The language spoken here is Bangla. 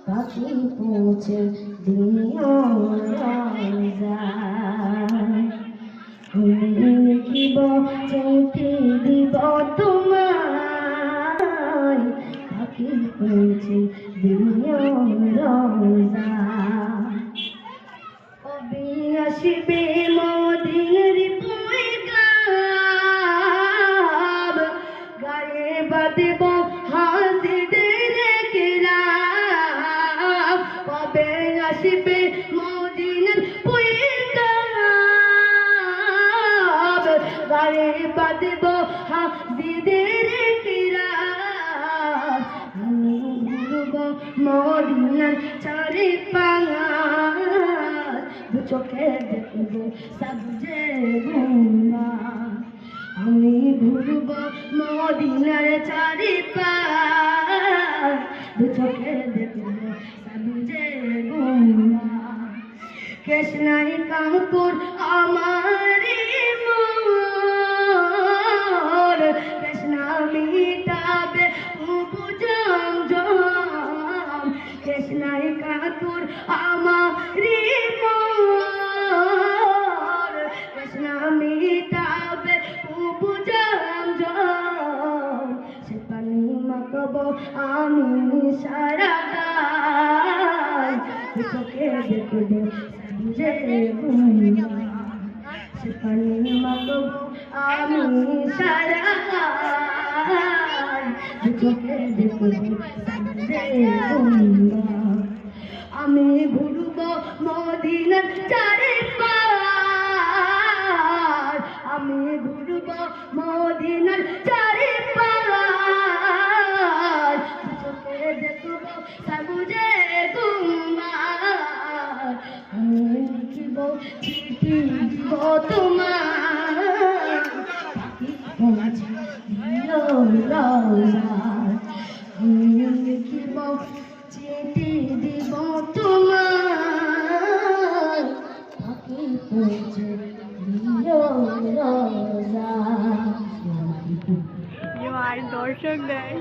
পাখি পৌঁছে দিও রোজা আমি লিখিব চিঠি দিব তোমায় পাখি পৌঁছে দিও রোজা কবে আসবে মোদের পয়গাম গায়ে বাঁধব হাসিদের কেরাম কবে আসবে মদিনার পয়গাম গায়ে বাঁধব হাসিদের কেরাম আমি ঘুরব মদিনার চারি পাঙার দু চোখে দেখব সবজে গুম্বা আমি ঘুরব মদিনার চারি পার দু চোখে দেখব সবজে গুম্বা কৃষ্ণাই কাঙ্কুর আমার মোর কৃষ্ণা মিটাবে বুঝাম জম কৃষ্ণাই কাঙ্কুর আমার মোর কৃষ্ণা মিটাবে বুঝাম জম সে পানি মাখব আমি সারা গায় চোখে দেখব যে সে পানি মাখব আমি সারা গায় চোখে দেখব যে আমি ঘুরব মদিনার চারি পার আমি ঘুরব মদিনার চারি পার চোখে দেখব সবুজে গুম্বার আমি লিখিব চিঠি দিব তোমার পাখি পৌঁছে দিও রোজা আমি লিখিব চিঠি দিব তোমার পাখি পৌঁছে দিও রোজা দর্শক দেয়